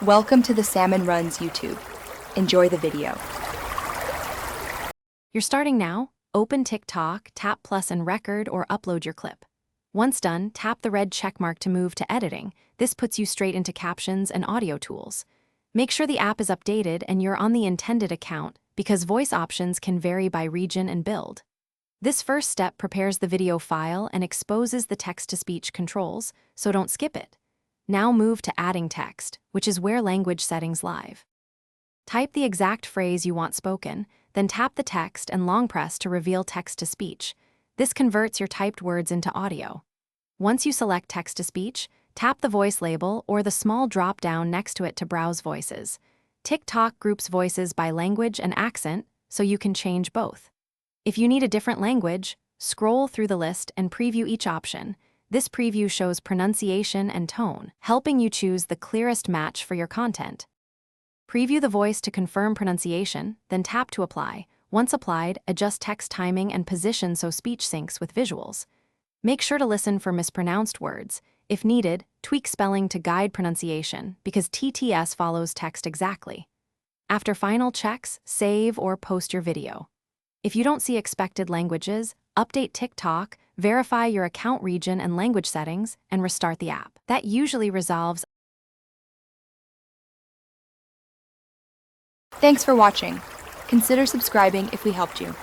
Welcome to the Salmon Runs YouTube. Enjoy the video. You're starting now? Open TikTok, tap plus and record or upload your clip. Once done, tap the red checkmark to move to editing. This puts you straight into captions and audio tools. Make sure the app is updated and you're on the intended account because voice options can vary by region and build. This first step prepares the video file and exposes the text-to-speech controls, so don't skip it. Now move to adding text, which is where language settings live. Type the exact phrase you want spoken, then tap the text and long press to reveal text-to-speech. This converts your typed words into audio. Once you select text-to-speech, tap the voice label or the small drop-down next to it to browse voices. TikTok groups voices by language and accent, so you can change both. If you need a different language, scroll through the list and preview each option. This preview shows pronunciation and tone, helping you choose the clearest match for your content. Preview the voice to confirm pronunciation, then tap to apply. Once applied, adjust text timing and position so speech syncs with visuals. Make sure to listen for mispronounced words. If needed, tweak spelling to guide pronunciation because TTS follows text exactly. After final checks, save or post your video. If you don't see expected languages, update TikTok, verify your account region and language settings, and restart the app. That usually resolves. Thanks for watching. Consider subscribing if we helped you.